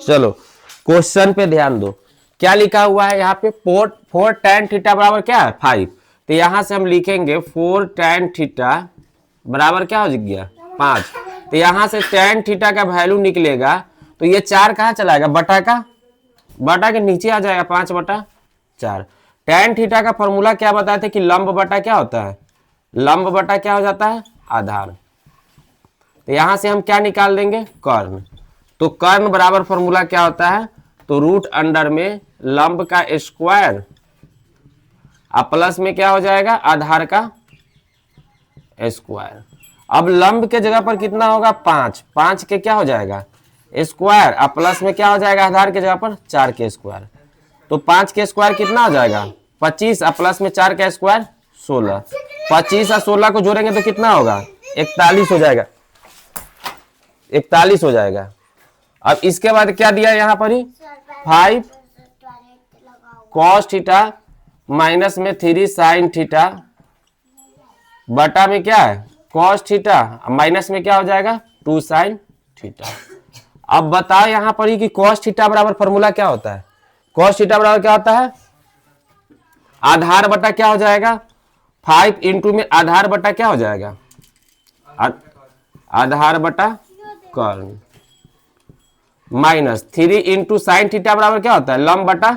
चलो क्वेश्चन पे ध्यान दो, क्या लिखा हुआ है यहाँ पे, 4 tan थीटा बराबर क्या है 5। तो यहां से हम लिखेंगे 4 tan थीटा बराबर क्या हो गया 5। तो यहां से tan थीटा का वैल्यू निकलेगा, तो ये 4 कहाँ चलाएगा, बटा के नीचे आ जाएगा 5/4। tan थीटा का फॉर्मूला क्या बताए थे कि लंब बटा क्या होता है, लंब बटा क्या हो जाता है आधार। तो यहां से हम क्या निकाल देंगे, कर्ण। तो कर्ण बराबर फॉर्मूला क्या होता है, तो रूट अंडर में लंब का स्क्वायर और प्लस में क्या हो जाएगा आधार का स्क्वायर। अब लंब के जगह पर कितना होगा 5 के क्या हो जाएगा स्क्वायर और प्लस में क्या हो जाएगा आधार के जगह पर 4 के स्क्वायर। तो 5 के स्क्वायर कितना हो जाएगा 25 और प्लस में 4 का स्क्वायर 16। 25 और 16 को जोड़ेंगे तो कितना होगा 41 हो जाएगा, 41 हो जाएगा। अब इसके बाद क्या दिया यहाँ पर ही 5 cos थीटा माइनस में 3 sin थीटा बटा में क्या है cos थीटा माइनस में क्या हो जाएगा 2 sin थीटा। अब बताओ यहाँ पर ही कि cos थीटा बराबर फॉर्मूला क्या होता है, cos थीटा बराबर क्या होता है आधार बटा क्या हो जाएगा 5 इंटू में आधार बटा क्या हो जाएगा आधार बटा कर्ण माइनस 3 इंटू साइन थीटा बराबर क्या होता है लंब बटा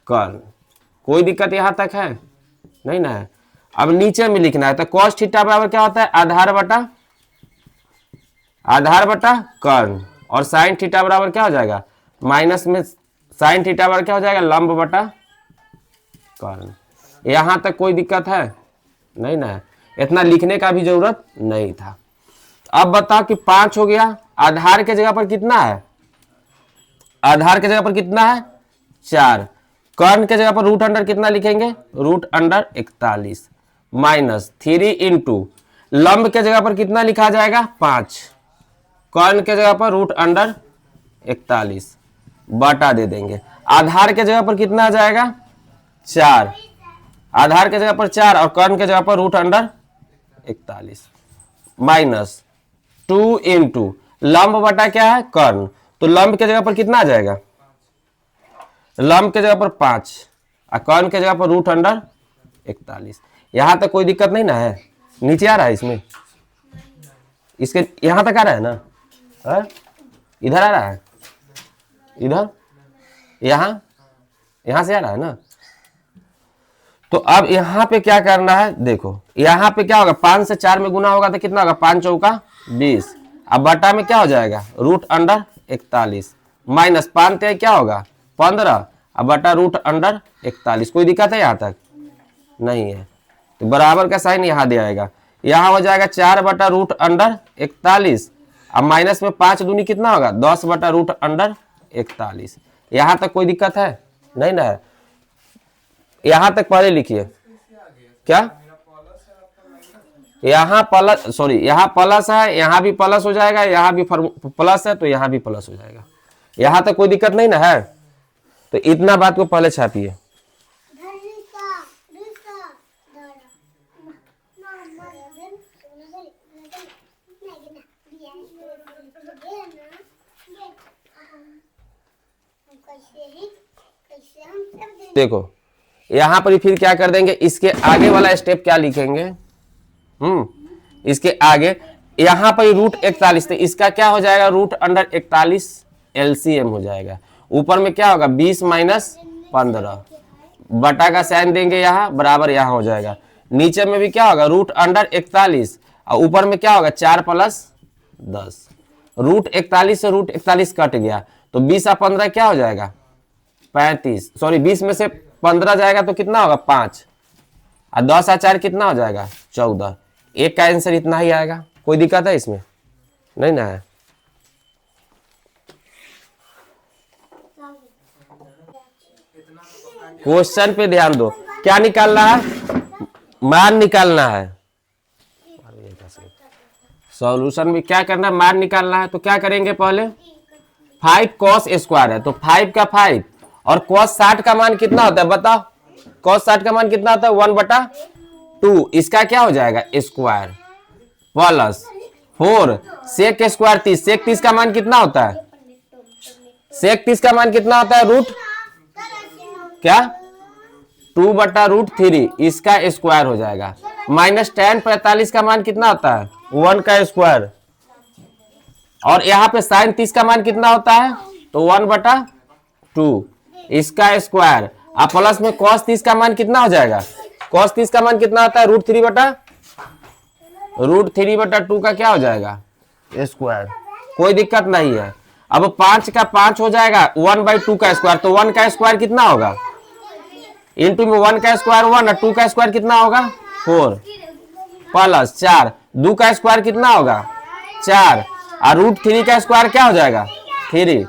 कर्ण। कोई दिक्कत यहां तक है नहीं ना है। अब नीचे में लिखना है, तो cos थीटा बराबर क्या होता है आधार बटा कर्ण, और साइन थीटा बराबर क्या हो जाएगा माइनस में साइन थीटा बराबर क्या हो जाएगा लंब बटा कर्ण। यहां तक कोई दिक्कत है नहीं ना है, इतना लिखने का भी जरूरत नहीं था। अब बताओ कि 5 हो गया, आधार के जगह पर कितना है, आधार के जगह पर कितना है 4, कर्ण के जगह पर रूट अंडर कितना लिखेंगे रूट अंडर 41 माइनस 3 इंटू लंब के जगह पर कितना लिखा जाएगा 5, कर्ण के जगह पर रूट अंडर 41 बटा दे देंगे। आधार के जगह पर कितना आ जाएगा 4, आधार के जगह पर 4 और कर्ण के जगह पर रूट अंडर 41 माइनस 2 इंटू लंब बटा क्या है कर्ण, तो लंब के जगह पर कितना आ जाएगा लंब के जगह पर 5 और कर्ण के जगह पर रूट अंडर 41। यहां तक कोई दिक्कत नहीं ना है, नीचे आ रहा है इसमें, इसके यहां तक आ रहा है ना है? इधर आ रहा है, इधर यहां से आ रहा है ना। तो अब यहां पे क्या करना है, देखो यहां पे क्या होगा 5 से 4 में गुना होगा तो कितना होगा 5 चौका 20, अब बटा में क्या हो जाएगा रूट अंडर 41 माइनस 5 क्या होगा 15 अब बटा रूट अंडर 41। कोई दिक्कत है यहाँ तक नहीं है, तो बराबर का साइन यहाँ दे आएगा, यहाँ हो जाएगा 4 बटा रूट अंडर 41 अब माइनस में 5 दूनी कितना होगा 10 बटा रूट अंडर 41। यहाँ तक कोई दिक्कत है नहीं ना है। यहां तक पहले लिखिए क्या, यहाँ प्लस सॉरी यहाँ प्लस है, यहाँ भी प्लस हो जाएगा, यहाँ भी प्लस है तो यहाँ भी प्लस हो जाएगा। यहाँ तक कोई दिक्कत नहीं ना है, तो इतना बात को पहले छापिए। देखो यहां पर फिर क्या कर देंगे, इसके आगे वाला स्टेप क्या लिखेंगे, इसके आगे यहां पर रूट 41 तो इसका क्या हो जाएगा रूट अंडर 41 एलसीएम हो जाएगा। ऊपर में क्या होगा 20 माइनस 15 बटा का साइन देंगे यहाँ बराबर यहाँ हो जाएगा। नीचे में भी क्या होगा रूट अंडर 41 और ऊपर में क्या होगा 4 प्लस 10, रूट 41 से रूट 41 कट गया तो 20 और 15 क्या हो जाएगा 35, सॉरी 20 में से 15 जाएगा तो कितना होगा 5 और 10 और 4 कितना हो जाएगा 14। एक का आंसर इतना ही आएगा। कोई दिक्कत है इसमें नहीं ना है। क्वेश्चन पे ध्यान दो, क्या निकालना है मान निकालना है, सॉल्यूशन में क्या करना है मान निकालना है। तो क्या करेंगे पहले 5 cos स्क्वायर है तो 5 का 5 और cos 60 का मान कितना होता है बताओ, cos 60 का मान कितना होता है 1/2, इसका क्या हो जाएगा square plus 4 sec square 30, sec 30 का मान कितना होता है सेक 30 का मान कितना होता है? रूट क्या 2/√3 इसका स्क्वायर हो जाएगा। माइनस tan 45 का मान कितना होता है? 1 का स्क्वायर। और यहाँ पे sin 30 का मान कितना होता है? तो 1/2 इसका स्क्वायर। अब प्लस में cos 30 का मान कितना हो जाएगा? cos 30 का मान कितना होता है? √3/2 का क्या हो जाएगा? स्क्वायर। कोई दिक्कत नहीं है। अब 5 का 5 हो जाएगा 1/2 का स्क्वायर, तो 1 का स्क्वायर कितना होगा? इंटू में 1 का स्क्वायर 1 और 2 का स्क्वायर कितना होगा? 4 प्लस 4 2 का स्क्वायर कितना होगा? 4 और √3 का स्क्वायर क्या हो जाएगा? 3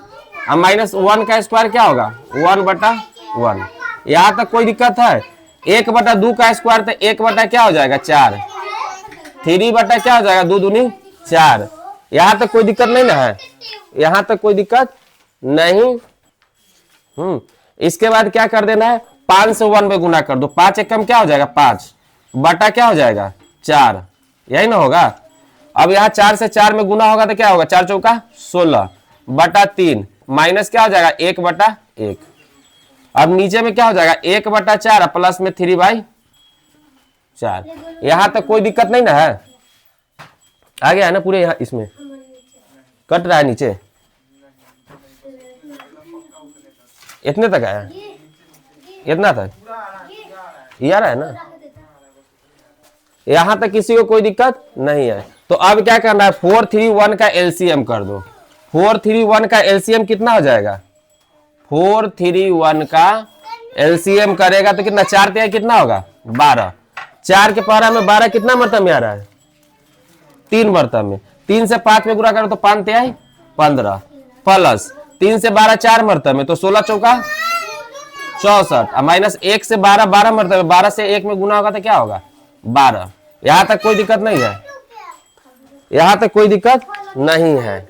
और माइनस 1 का स्क्वायर क्या होगा? 1/1। यहाँ तक कोई दिक्कत है? 1/2 का स्क्वायर तो 1 क्या हो जाएगा? 4। 3 क्या हो जाएगा? 2 दूनी 4। यहाँ तक कोई दिक्कत नहीं ना है? यहाँ तक कोई दिक्कत नहीं। इसके बाद क्या कर देना है? 5 से 1 में गुना कर दो। 5 एकम क्या हो जाएगा? 5 बटा क्या हो जाएगा? 4। यही ना होगा। अब यहाँ 4 से 4 में गुना होगा तो क्या होगा? 4 चौका 16 बटा 3 माइनस क्या हो जाएगा? 1/1। अब नीचे में क्या हो जाएगा? 1/4 प्लस में 3/4। यहाँ तक कोई दिक्कत नहीं ना है? आ गया है ना पूरे? यहाँ इसमें कट रहा है नीचे, इतने तक आया? इतना तक ये आ रहा है ना? यहां तक किसी को कोई दिक्कत नहीं है? तो अब क्या करना है? 4, 3, 1 का एलसीएम कर दो। 4, 3, 1 का एलसीएम कितना हो जाएगा? 4, 3, 1 का एलसीएम करेगा तो कितना? 4 तिहाई कितना होगा? 12। 4 के पहरा में 12 कितना मरतब में आ रहा है? 3 मरतब में। 3 से 5 में गुणा करो तो 5 तिहाई 15 प्लस 3 से 12 4 मरतब में, तो 16 चौका 64 और माइनस 1 से 12 12 मरतब में। 12 से 1 में गुना होगा तो क्या होगा? 12। यहाँ तक कोई दिक्कत नहीं है? यहाँ तक कोई दिक्कत नहीं है।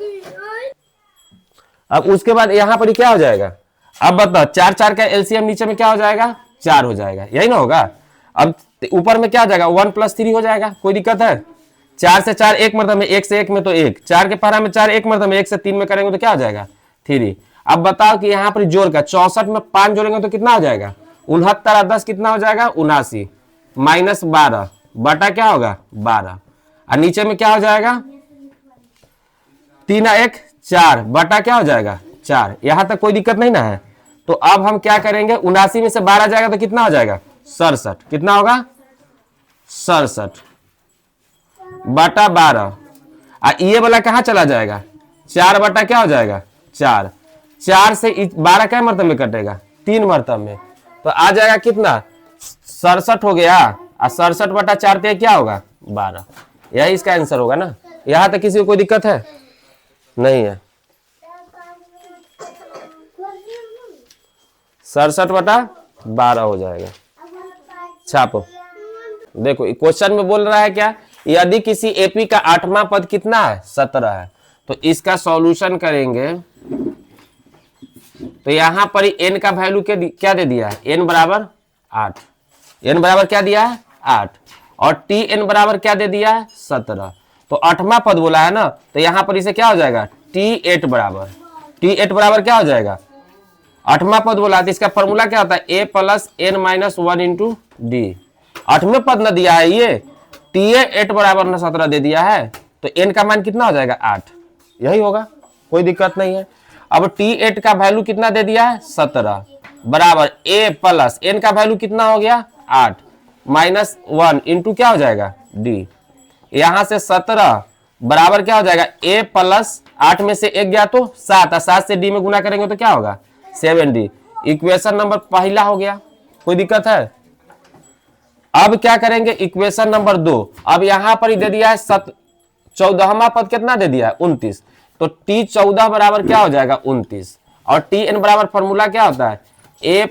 अब उसके बाद यहाँ पर क्या हो जाएगा? अब बताओ 4 4 का एलसीएम नीचे में क्या हो जाएगा? 4 हो जाएगा। यही ना होगा। अब ऊपर में क्या हो जाएगा? 1 + 3 हो जाएगा। कोई दिक्कत है? 4 से 4 1 मरतब में, 1 से 1 में तो 1। 4 के पहरा में 4 1 मरतब में, 1 से 3 में करेंगे तो क्या हो जाएगा? 3। अब बताओ कि यहाँ पर जोड़ का 64 में 5 जोड़ेंगे तो कितना हो जाएगा? 69 और 10 कितना हो जाएगा? 79 माइनस 12 बटा क्या होगा? 12। और नीचे में क्या हो जाएगा? 3 और 1 4 बटा क्या हो जाएगा? 4। यहां तक कोई दिक्कत नहीं ना है? तो अब हम क्या करेंगे? 79 में से 12 जाएगा तो कितना हो जाएगा? 67। कितना होगा? 67 बटा 12। और ये वाला कहां चला जाएगा? 4 बटा क्या हो जाएगा? 4। 4 से 12 क्या मरतब में कटेगा? 3 मरतब में। तो आ जाएगा कितना? 67 हो गया। और 67 बटा 4 ते क्या होगा? 12। यही इसका आंसर होगा ना? यहां तक किसी को कोई दिक्कत है? नहीं है। 67 बटा 12 हो जाएगा। छापो। देखो क्वेश्चन में बोल रहा है क्या? यदि किसी एपी का 8वां पद कितना है? 17 है। तो इसका सॉल्यूशन करेंगे तो यहां पर n का वैल्यू क्या दे दिया है? n बराबर 8। n बराबर क्या दिया है? 8। और tn बराबर क्या दे दिया है? 17। तो 8वां पद बोला है ना, तो यहां पर इसे क्या हो जाएगा? t8 बराबर क्या हो जाएगा? 8वां पद बोला है तो इसका फॉर्मूला क्या होता है? a + n - 1 × d। 8वें पद न दिया है, ये ta8 बराबर न 17 दे दिया है, तो n का मान कितना हो जाएगा? 8। यही होगा, कोई दिक्कत नहीं है। अब t8 का वैल्यू कितना दे दिया है? 17 बराबर a + n का वैल्यू कितना हो गया? 8 -1 × क्या हो जाएगा? d। यहां से 17 बराबर क्या हो जाएगा? a + 8 में से 1 गया तो 7 और 7 से d में गुना करेंगे तो क्या होगा? 7d। इक्वेशन नंबर पहला हो गया। कोई दिक्कत है? अब क्या करेंगे? Equation number 2। अब यहां पर ही दे दिया है 14वां पद कितना दे दिया है? 29। तो t14 बराबर क्या हो जाएगा? 29। और tn बराबर फॉर्मूला क्या होता है? a +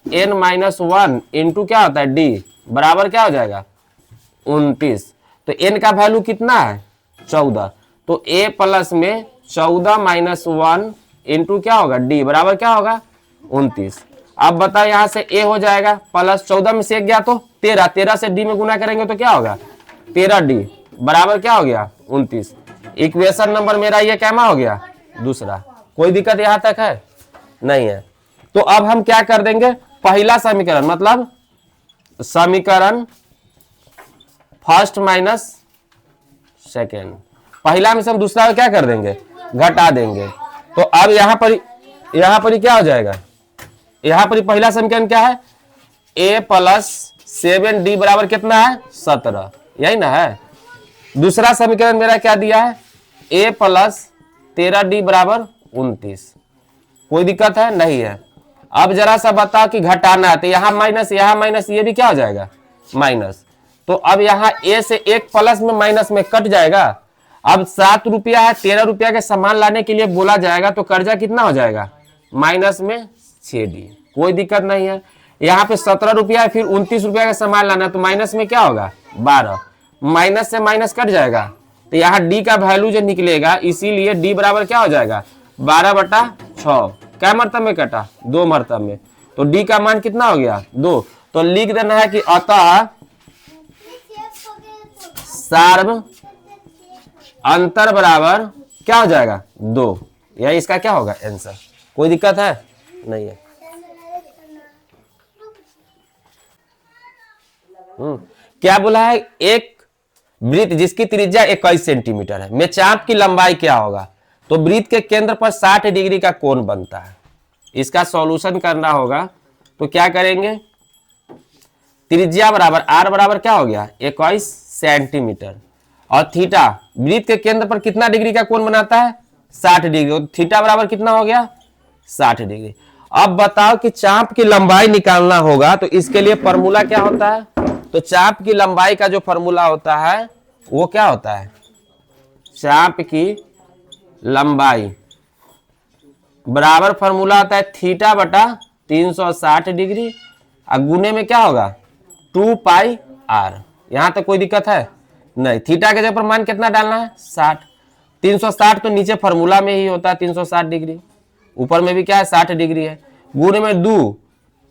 n - 1 × क्या होता है? d बराबर क्या हो जाएगा? 29। तो n का वैल्यू कितना है? 14। तो a प्लस में 14 - 1 × क्या होगा? d बराबर क्या होगा? 29। अब बताओ यहां से a हो जाएगा प्लस 14 में से 1 गया तो 13। 13 से d में गुना करेंगे तो क्या होगा? 13d बराबर क्या हो गया? 29। इक्वेशन नंबर मेरा ये कैमा हो गया? दूसरा। कोई दिक्कत यहां तक है? नहीं है। तो अब हम क्या कर देंगे, पहला समीकरण मतलब समीकरण फर्स्ट माइनस सेकेंड, पहला में से हम दूसरा क्या कर देंगे, घटा देंगे। तो अब यहां पर क्या हो जाएगा, यहां पर पहला समीकरण क्या है, a प्लस 7d बराबर कितना है 17, यही ना है। दूसरा समीकरण मेरा क्या दिया है, a प्लस 13d बराबर 29। कोई दिक्कत है, नहीं है। अब जरा सा बताओ कि घटाना है, तो यहाँ माइनस ये भी क्या हो जाएगा माइनस। तो अब यहाँ a से एक प्लस में माइनस में कट जाएगा। अब 7 रुपया है, 13 रुपया के सामान लाने के लिए बोला जाएगा, तो कर्जा कितना हो जाएगा माइनस में 6d। कोई दिक्कत नहीं है। यहाँ पे 17 रुपया है, फिर 29 रुपया का सामान लाना, तो माइनस में क्या होगा 12, माइनस से माइनस कट जाएगा। तो यहाँ डी का वैल्यू जो निकलेगा, इसीलिए डी बराबर क्या हो जाएगा 12/6। क्या मरतब में कटा, 2 मरतब में। तो डी का मान कितना हो गया 2। तो लिख देना है कि अतः सार्व अंतर बराबर क्या हो जाएगा 2। यही इसका क्या होगा आंसर। कोई दिक्कत है, नहीं है। क्या बोला है, एक वृत्त जिसकी त्रिज्या 21 सेंटीमीटर है में चाप की लंबाई क्या होगा। तो वृत्त के केंद्र पर 60 डिग्री का कोण बनता है। इसका सॉल्यूशन करना होगा, तो क्या करेंगे, त्रिज्या बराबर आर बराबर क्या हो गया 21 सेंटीमीटर, और थीटा वृत्त के केंद्र पर कितना डिग्री का कोण बनाता है 60 डिग्री, तो थीटा बराबर कितना हो गया 60 डिग्री। अब बताओ कि चाप की लंबाई निकालना होगा, तो इसके लिए फॉर्मूला क्या होता है। तो चाप की लंबाई का जो फॉर्मूला होता है वो क्या होता है, चाप की लंबाई बराबर फॉर्मूला होता है थीटा बटा 360 डिग्री, और गुने में क्या होगा 2 पाई आर। यहां तक कोई दिक्कत है, नहीं। थीटा के जगह पर मान कितना डालना है 60, 360 तो नीचे फॉर्मूला में ही होता है 360 डिग्री, ऊपर में भी क्या है 60 डिग्री है। गुने में 2,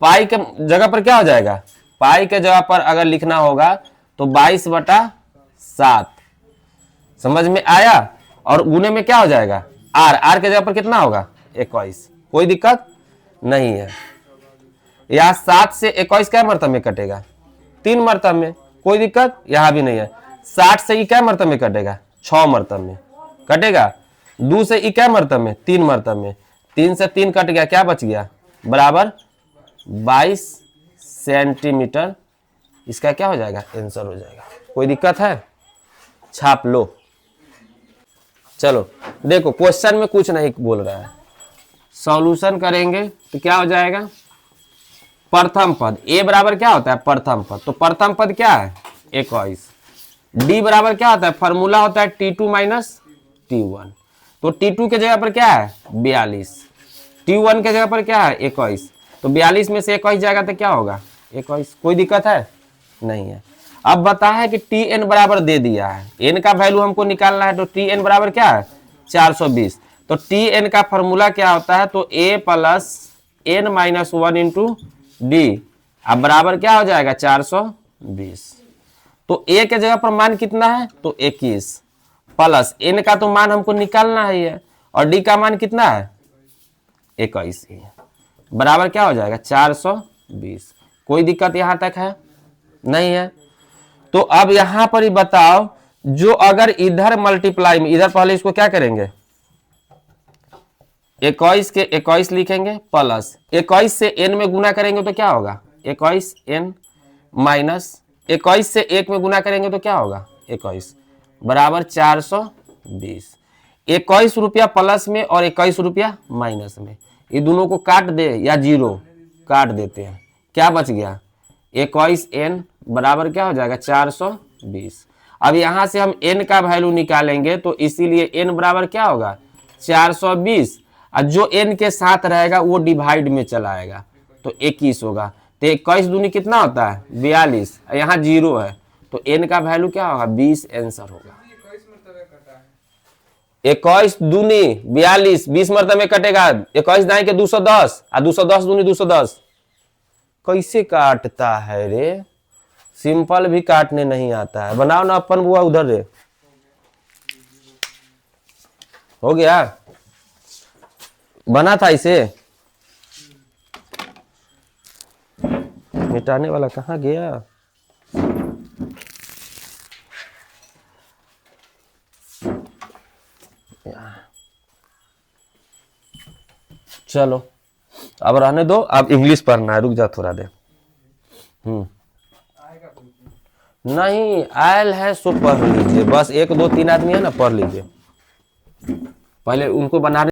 पाई के जगह पर क्या हो जाएगा, पाई के जगह पर अगर लिखना होगा तो 22/7। समझ में आया। और गुने में क्या हो जाएगा आर, आर के जगह पर कितना होगा 21। कोई दिक्कत नहीं है। यहाँ 7 से 21 क्या मरतब में कटेगा 3 मरतब में, कोई दिक्कत यहाँ भी नहीं है। 60 से ई क्या मरतब में कटेगा 6 मरतब में कटेगा। 2 से ई क्या मरतब में 3 मरतब में, 3 से 3 कट गया, क्या बच गया बराबर 22 सेंटीमीटर। इसका क्या हो जाएगा आंसर हो जाएगा। कोई दिक्कत है, छाप लो। चलो देखो, क्वेश्चन में कुछ नहीं बोल रहा है, सॉल्यूशन करेंगे तो क्या हो जाएगा, प्रथम पद ए बराबर क्या होता है प्रथम पद, तो प्रथम पद क्या है 21। डी बराबर क्या होता है, फॉर्मूला होता है T2 माइनस T1, तो T2 के जगह पर क्या है 42, T1 के जगह पर क्या है 21, तो 42 में से 21 जाएगा तो क्या होगा 21। कोई दिक्कत है, नहीं है। अब बता है कि Tn बराबर दे दिया है, n का वैल्यू हमको निकालना है, तो Tn बराबर क्या है 420। तो Tn का फॉर्मूला क्या होता है, तो a plus n minus 1 into D, अब बराबर क्या हो जाएगा 420। तो a के जगह पर मान कितना है, तो 21 प्लस n का तो मान हमको निकालना है, और d का मान कितना है 21 बराबर क्या हो जाएगा 420। कोई दिक्कत यहां तक है, नहीं है। तो अब यहां पर ही बताओ, जो अगर इधर मल्टीप्लाई में, इधर पहले इसको क्या करेंगे 21 के 21 लिखेंगे, प्लस 21 से n में गुना करेंगे तो क्या होगा 21n, माइनस 21 से 1 में गुना करेंगे तो क्या होगा 21 बराबर 420। 21 रुपया प्लस में और 21 रुपया माइनस में, ये दोनों को काट दे या जीरो काट देते हैं, क्या बच गया 21n बराबर क्या हो जाएगा 420। अब यहां से हम n का वैल्यू निकालेंगे, तो इसीलिए n बराबर क्या होगा 420, और जो n के साथ रहेगा वो डिवाइड में चला आएगा तो 21 होगा। तो 21 दूनी कितना होता है 42, यहाँ जीरो है, तो n का वैल्यू क्या होगा 20 आंसर होगा। 21 दूनी 42, 20 मरतबे में कटेगा, 21 दाएं के 210, और 210 दूनी 210। कैसे काटता है रे, सिंपल भी काटने नहीं आता है। बनाओ ना अपन बुआ उधर रे, हो गया बना था इसे। मिटाने वाला कहाँ गया? चलो अब रहने दो, अब इंग्लिश पढ़ना है, रुक जा थोड़ा देर। नहीं आयल है सो पढ़ लीजिए, बस 1 2 3 आदमी है ना, पढ़ लीजिए, पहले उनको बनाने